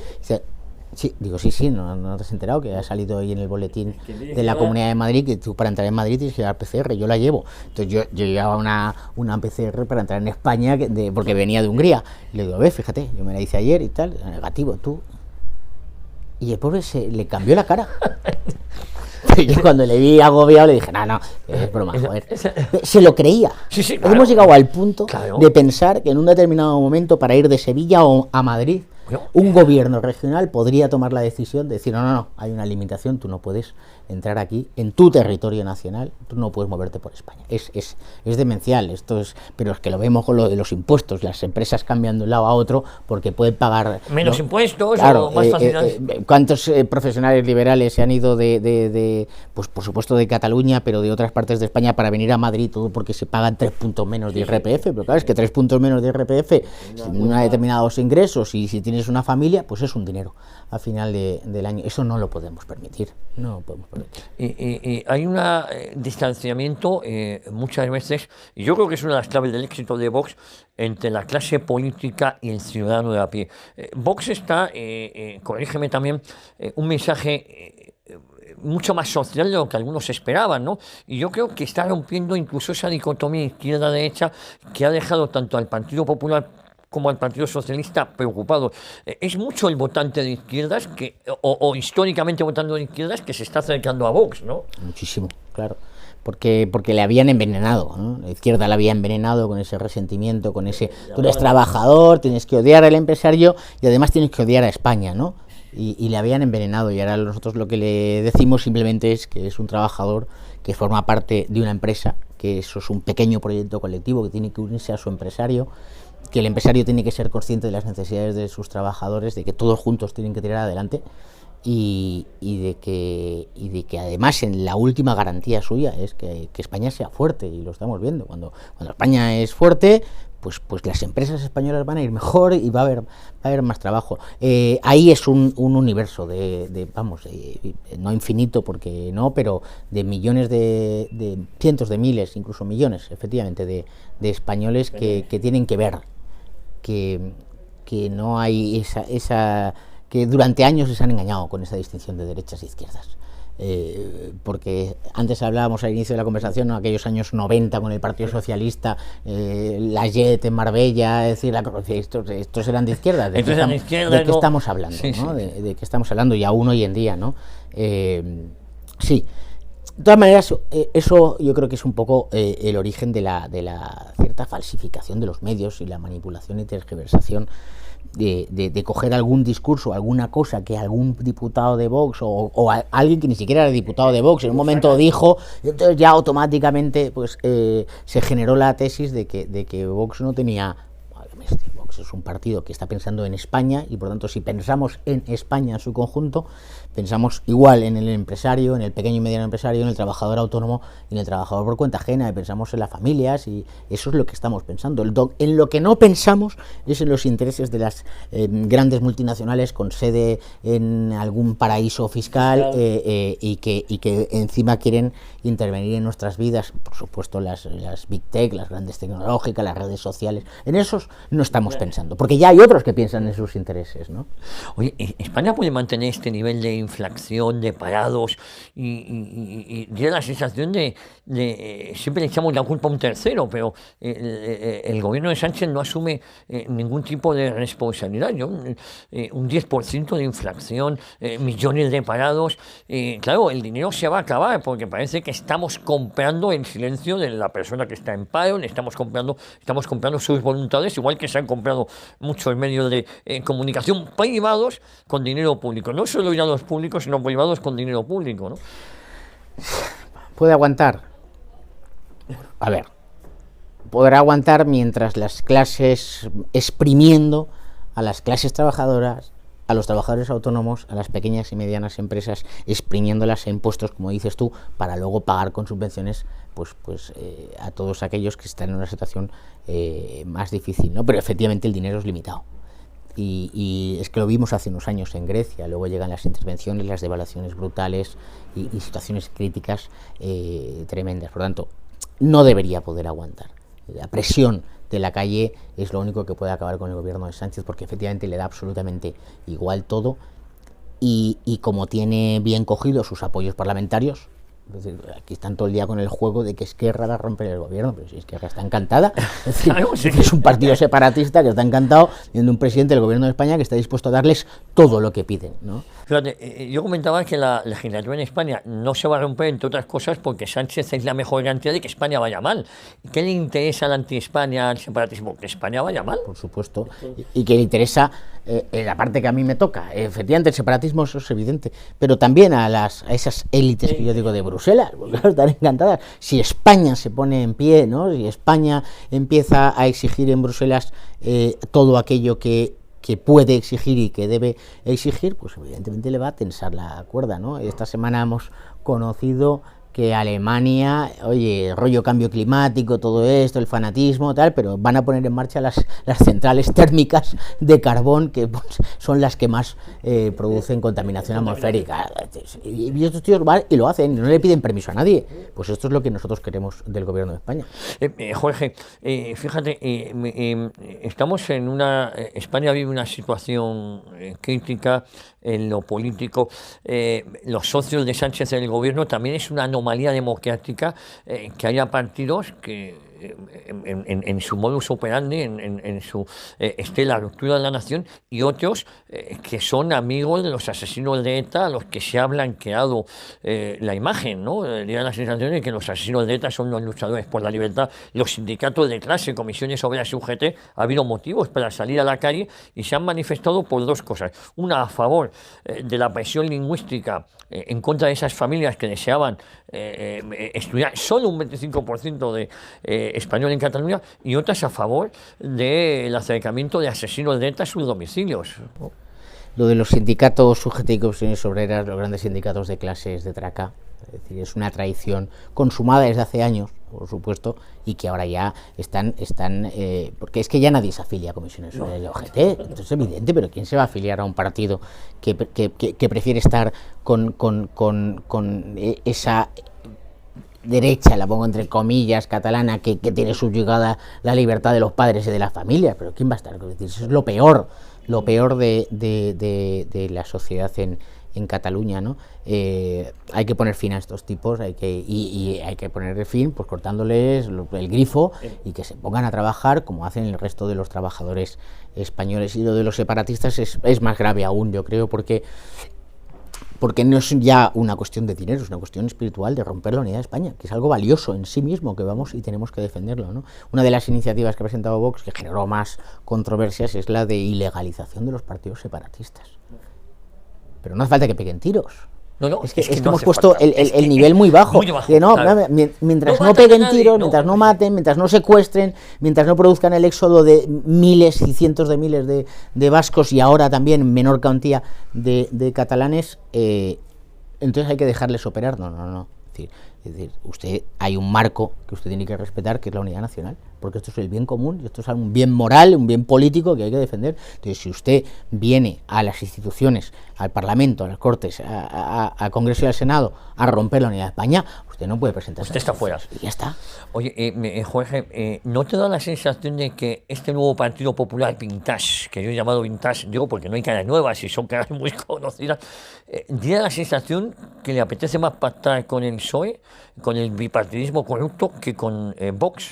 sí, digo, sí, no te has enterado que ha salido hoy en el boletín de la Comunidad de Madrid que tú para entrar en Madrid tienes que llevar PCR, yo la llevo. Entonces yo llevaba una PCR para entrar en España porque venía de Hungría. Y le digo, fíjate, yo me la hice ayer y tal, negativo, tú. Y el pobre le cambió la cara. Y yo cuando le vi agobiado le dije, no, es broma, joder. Se lo creía. Sí, claro. Hemos llegado al punto, claro, de pensar que en un determinado momento, para ir de Sevilla o a Madrid, un gobierno regional podría tomar la decisión de decir, no, hay una limitación, tú no puedes entrar aquí en tu territorio nacional, tú no puedes moverte por España. Es demencial, pero es que lo vemos con lo de los impuestos, las empresas cambian de un lado a otro porque pueden pagar menos impuestos, claro, o más facilidades. ¿Cuántos profesionales liberales se han ido pues por supuesto de Cataluña, pero de otras partes de España para venir a Madrid, todo porque se pagan 3 puntos menos de IRPF? Pero claro, es que 3 puntos menos de IRPF, sin determinados ingresos, y si tienes una familia, pues es un dinero al final del año. Eso no lo podemos permitir, no lo podemos permitir. Y hay un distanciamiento muchas veces, y yo creo que es una de las claves del éxito de Vox, entre la clase política y el ciudadano de a pie. Vox está, corrígeme también, un mensaje mucho más social de lo que algunos esperaban, ¿no? Y yo creo que está rompiendo incluso esa dicotomía izquierda-derecha que ha dejado tanto al Partido Popular como al Partido Socialista preocupado. Es mucho el votante de izquierdas o históricamente votando de izquierdas que se está acercando a Vox, ¿no? Muchísimo, claro. Porque le habían envenenado, ¿no? La izquierda la había envenenado con ese resentimiento, con ese, tú eres trabajador, tienes que odiar al empresario y además tienes que odiar a España, ¿no? Y le habían envenenado, y ahora nosotros lo que le decimos simplemente es que es un trabajador que forma parte de una empresa, que eso es un pequeño proyecto colectivo que tiene que unirse a su empresario, que el empresario tiene que ser consciente de las necesidades de sus trabajadores, de que todos juntos tienen que tirar adelante, y de que además en la última garantía suya es que España sea fuerte, y lo estamos viendo. Cuando España es fuerte, pues las empresas españolas van a ir mejor y va a haber más trabajo. Ahí es un universo no infinito, porque no, pero de millones de cientos de miles, incluso millones, efectivamente, de españoles que tienen que ver que que no hay que durante años les han engañado con esa distinción de derechas e izquierdas. Porque antes hablábamos al inicio de la conversación, ¿no?, aquellos años 90 con el Partido Socialista, la JET en Marbella, es decir, estos eran de izquierda. ¿De qué estamos hablando? Sí, ¿no? Sí. De qué estamos hablando, y aún hoy en día, ¿no? Sí. De todas maneras, eso yo creo que es un poco el origen de la cierta falsificación de los medios y la manipulación y tergiversación de coger algún discurso, alguna cosa que algún diputado de Vox o alguien que ni siquiera era diputado de Vox en un momento dijo, y entonces ya automáticamente pues se generó la tesis de que Vox no tenía... Vox es un partido que está pensando en España, y por tanto, si pensamos en España en su conjunto, pensamos igual en el empresario, en el pequeño y mediano empresario, en el trabajador autónomo y en el trabajador por cuenta ajena, y pensamos en las familias, y eso es lo que estamos pensando. En lo que no pensamos es en los intereses de las grandes multinacionales con sede en algún paraíso fiscal, y que encima quieren intervenir en nuestras vidas. Por supuesto, las Big Tech, las grandes tecnológicas, las redes sociales. En esos no estamos pensando, porque ya hay otros que piensan en sus intereses, ¿no? Oye, ¿España puede mantener este nivel de inflación, de parados, y tiene la sensación de siempre le echamos la culpa a un tercero, pero el gobierno de Sánchez no asume ningún tipo de responsabilidad? Un 10% de inflación, millones de parados, claro, el dinero se va a acabar, porque parece que estamos comprando en silencio de la persona que está en paro, estamos comprando sus voluntades, igual que se han comprado muchos medios de comunicación privados con dinero público. No solo ir a los públicos, sino privados con dinero público, ¿no? ¿Puede aguantar? A ver, podrá aguantar mientras las clases, exprimiendo a las clases trabajadoras, a los trabajadores autónomos, a las pequeñas y medianas empresas, exprimiéndolas en impuestos, como dices tú, para luego pagar con subvenciones a todos aquellos que están en una situación más difícil, ¿no? Pero efectivamente el dinero es limitado. Y es que lo vimos hace unos años en Grecia. Luego llegan las intervenciones, las devaluaciones brutales y situaciones críticas tremendas. Por lo tanto, no debería poder aguantar. La presión de la calle es lo único que puede acabar con el gobierno de Sánchez, porque efectivamente le da absolutamente igual todo, y como tiene bien cogidos sus apoyos parlamentarios, es decir, aquí están todo el día con el juego de que Esquerra va a romper el gobierno, pero si Esquerra está encantada, es decir, es un partido separatista que está encantado viendo un presidente del gobierno de España que está dispuesto a darles todo lo que piden, ¿no? Fíjate, yo comentaba que la legislatura en España no se va a romper, entre otras cosas, porque Sánchez es la mejor garantía de que España vaya mal. ¿Qué le interesa al anti-España, al separatismo? Que España vaya mal. Por supuesto, y que le interesa la parte que a mí me toca. Efectivamente, el separatismo, eso es evidente, pero también a esas élites que yo digo de Bruselas, porque claro, están encantadas. Si España se pone en pie, ¿no? Si España empieza a exigir en Bruselas todo aquello que puede exigir y que debe exigir, pues evidentemente le va a tensar la cuerda, ¿no? Esta semana hemos conocido que Alemania, oye, rollo cambio climático, todo esto, el fanatismo, tal, pero van a poner en marcha las centrales térmicas de carbón, que pues, son las que más producen contaminación atmosférica. Y estos tíos van y lo hacen, no le piden permiso a nadie. Pues esto es lo que nosotros queremos del gobierno de España. Jorge, fíjate, estamos en España vive una situación crítica en lo político. Los socios de Sánchez en el gobierno también es una anomalía democrática que haya partidos que en su modus operandi, en su esté la ruptura de la nación, y otros que son amigos de los asesinos de ETA, a los que se ha blanqueado la imagen, ¿no? Da la sensación de que los asesinos de ETA son los luchadores por la libertad. Los sindicatos de clase, comisiones obreras y UGT, ha habido motivos para salir a la calle y se han manifestado por dos cosas. Una, a favor de la presión lingüística en contra de esas familias que deseaban estudiar solo un 25% de español en Cataluña, y otras a favor del acercamiento de asesinos de ETA a sus domicilios. Lo de los sindicatos UGT y comisiones obreras, los grandes sindicatos de clases de traca, es decir, es una tradición consumada desde hace años, por supuesto, y que ahora ya están porque es que ya nadie se afilia a comisiones obreras y UGT, entonces es evidente, pero ¿quién se va a afiliar a un partido que prefiere estar con esa derecha, la pongo entre comillas, catalana, que tiene subyugada la libertad de los padres y de las familias, pero ¿quién va a estar? Es decir, eso es lo peor de la sociedad en Cataluña, ¿no? Hay que poner fin a estos tipos, hay que poner fin, pues cortándoles el grifo y que se pongan a trabajar como hacen el resto de los trabajadores españoles. Y lo de los separatistas es más grave aún, yo creo, porque no es ya una cuestión de dinero, es una cuestión espiritual de romper la unidad de España, que es algo valioso en sí mismo, que vamos y tenemos que defenderlo, ¿no? Una de las iniciativas que ha presentado Vox, que generó más controversias, es la de ilegalización de los partidos separatistas. Pero no hace falta que peguen tiros. No, es que no hemos hace puesto falta. el nivel muy bajo. Muy bajo, no, claro. mientras No no matan peguen a nadie, tiros, no. mientras no maten, mientras no secuestren, mientras no produzcan el éxodo de miles y cientos de miles de vascos y ahora también en menor cantidad de catalanes, entonces hay que dejarles operar. No. Es decir, hay un marco que usted tiene que respetar, que es la unidad nacional, porque esto es el bien común, y esto es un bien moral, un bien político que hay que defender. Entonces, si usted viene a las instituciones, al Parlamento, a las Cortes, al Congreso y al Senado, a romper la unidad de España, usted no puede presentarse. Usted está fuera. Y ya está. Oye, Jorge, ¿no te da la sensación de que este nuevo Partido Popular Vintage, que yo he llamado Vintage, digo porque no hay caras nuevas y son caras muy conocidas, tiene la sensación que le apetece más pactar con el PSOE, con el bipartidismo corrupto, que con Vox?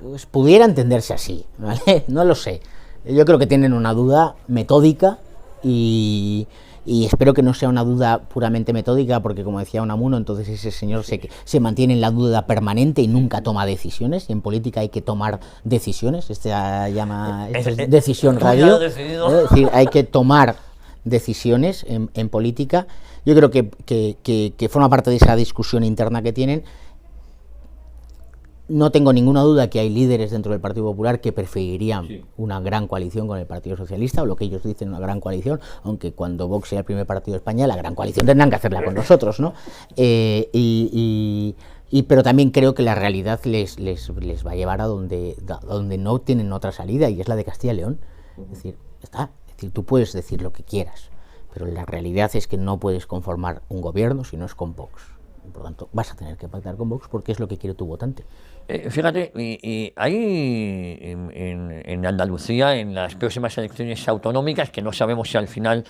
Pues pudiera entenderse así, ¿vale? No lo sé. Yo creo que tienen una duda metódica y espero que no sea una duda puramente metódica, porque como decía Unamuno, entonces ese señor se mantiene en la duda permanente y nunca toma decisiones, y en política hay que tomar decisiones, esto es decisión radio, es decir, hay que tomar decisiones en política. Yo creo que forma parte de esa discusión interna que tienen. No tengo ninguna duda que hay líderes dentro del Partido Popular que preferirían una gran coalición con el Partido Socialista, o lo que ellos dicen una gran coalición, aunque cuando Vox sea el primer partido de España, la gran coalición tendrán que hacerla con nosotros, ¿no? Pero también creo que la realidad les va a llevar a donde no tienen otra salida, y es la de Castilla y León. Es decir, tú puedes decir lo que quieras, pero la realidad es que no puedes conformar un gobierno si no es con Vox. Por lo tanto, vas a tener que pactar con Vox porque es lo que quiere tu votante. Fíjate, y hay en Andalucía, en las próximas elecciones autonómicas, que no sabemos si al final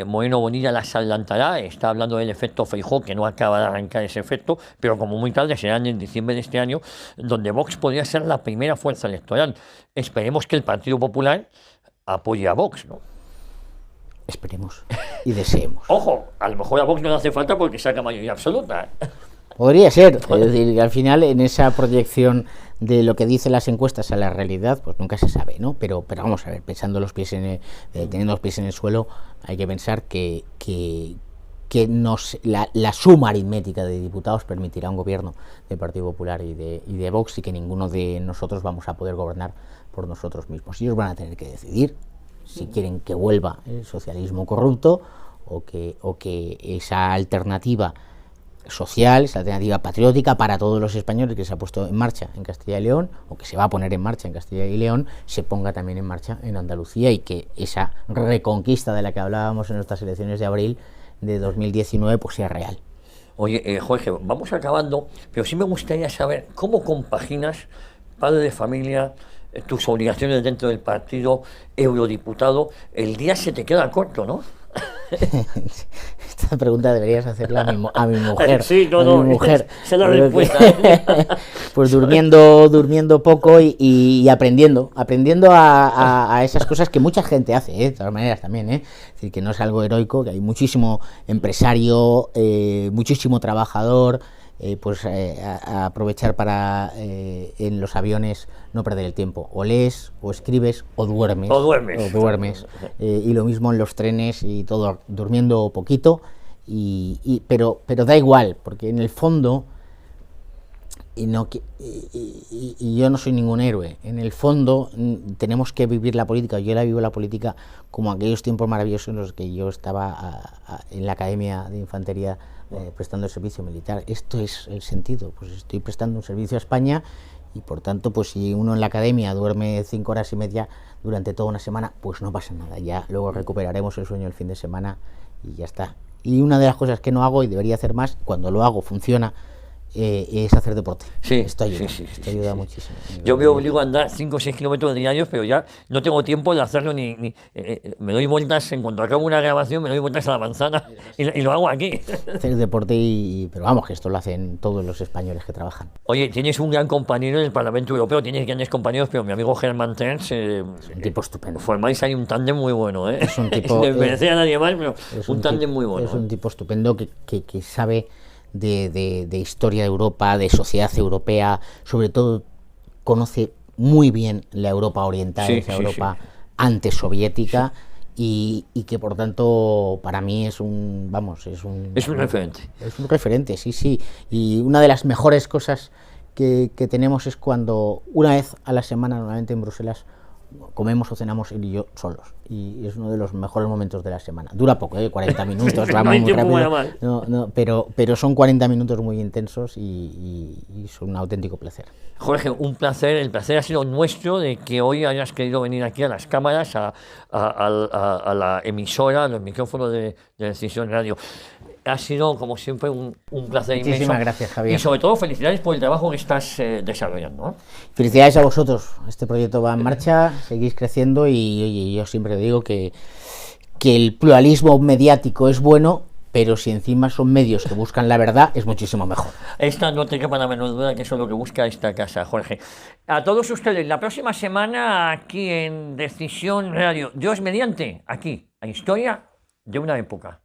Moreno Bonilla las adelantará, está hablando del efecto Feijóo, que no acaba de arrancar ese efecto, pero como muy tarde serán en diciembre de este año, donde Vox podría ser la primera fuerza electoral. Esperemos que el Partido Popular apoye a Vox, ¿no? Esperemos y deseemos. Ojo, a lo mejor a Vox no le hace falta porque saca mayoría absoluta. Podría ser, es decir, al final en esa proyección de lo que dicen las encuestas a la realidad, pues nunca se sabe, ¿no? Pero vamos a ver, teniendo los pies en el suelo, hay que pensar que la suma aritmética de diputados permitirá un gobierno del Partido Popular y de Vox, y que ninguno de nosotros vamos a poder gobernar por nosotros mismos. Ellos van a tener que decidir si quieren que vuelva el socialismo corrupto o que esa alternativa social, esa alternativa patriótica para todos los españoles que se ha puesto en marcha en Castilla y León, o que se va a poner en marcha en Castilla y León, se ponga también en marcha en Andalucía, y que esa reconquista de la que hablábamos en nuestras elecciones de abril de 2019 pues sea real. Oye, Jorge, vamos acabando, pero sí me gustaría saber cómo compaginas, padre de familia, tus obligaciones dentro del partido, eurodiputado. El día se te queda corto, ¿no? Esta pregunta deberías hacerla a mi mujer. Sí, a mi mujer. Se la respuesta. Pues durmiendo poco y aprendiendo a esas cosas que mucha gente hace, de todas maneras también, es decir, que no es algo heroico, que hay muchísimo empresario, muchísimo trabajador, a aprovechar para en los aviones no perder el tiempo, o lees, o escribes, o duermes. Y lo mismo en los trenes y todo, durmiendo poquito, pero da igual, porque en el fondo, y yo no soy ningún héroe, en el fondo tenemos que vivir la política. Yo la vivo la política como aquellos tiempos maravillosos en los que yo estaba en la Academia de Infantería prestando el servicio militar. Esto es el sentido, pues estoy prestando un servicio a España, y por tanto, pues si uno en la academia duerme 5 horas y media durante toda una semana, pues no pasa nada, ya luego recuperaremos el sueño el fin de semana y ya está. Y una de las cosas que no hago y debería hacer más, cuando lo hago funciona, es hacer deporte. Sí, esto ayuda, sí, esto ayuda muchísimo. Yo me obligo a andar 5 o 6 kilómetros diarios, pero ya no tengo tiempo de hacerlo me doy vueltas, en cuanto acabo una grabación, me doy vueltas a la manzana y lo hago aquí. Hacer deporte, pero vamos, que esto lo hacen todos los españoles que trabajan. Oye, tienes un gran compañero en el Parlamento Europeo, tienes grandes compañeros, pero mi amigo Germán Terz, Es un tipo estupendo. formáis ahí un tándem muy bueno, ¿eh? Es un tipo, Sin desmerecer a nadie más, pero un tándem muy bueno. Es un tipo estupendo que sabe de historia de Europa, de sociedad europea, sobre todo conoce muy bien la Europa oriental, esa Europa antes soviética, y que por tanto para mí es un referente. Es un referente, sí. Y una de las mejores cosas que tenemos es cuando una vez a la semana, normalmente en Bruselas, comemos o cenamos él y yo solos, y es uno de los mejores momentos de la semana. Dura poco, 40 minutos, vamos muy rápido, pero son 40 minutos muy intensos y es un auténtico placer. Jorge, un placer, el placer ha sido nuestro de que hoy hayas querido venir aquí a las cámaras, a la emisora, a los micrófonos de Decisión Radio. Ha sido, como siempre, un placer inmenso. Muchísimas gracias, Javier. Y sobre todo, felicidades por el trabajo que estás desarrollando, ¿no? Felicidades a vosotros. Este proyecto va en marcha, seguís creciendo y yo siempre digo que el pluralismo mediático es bueno, pero si encima son medios que buscan la verdad, es muchísimo mejor. Esta no te quepa la menor duda que eso es lo que busca esta casa, Jorge. A todos ustedes, la próxima semana aquí en Decisión Radio, Dios mediante, aquí, a Historia de una Época.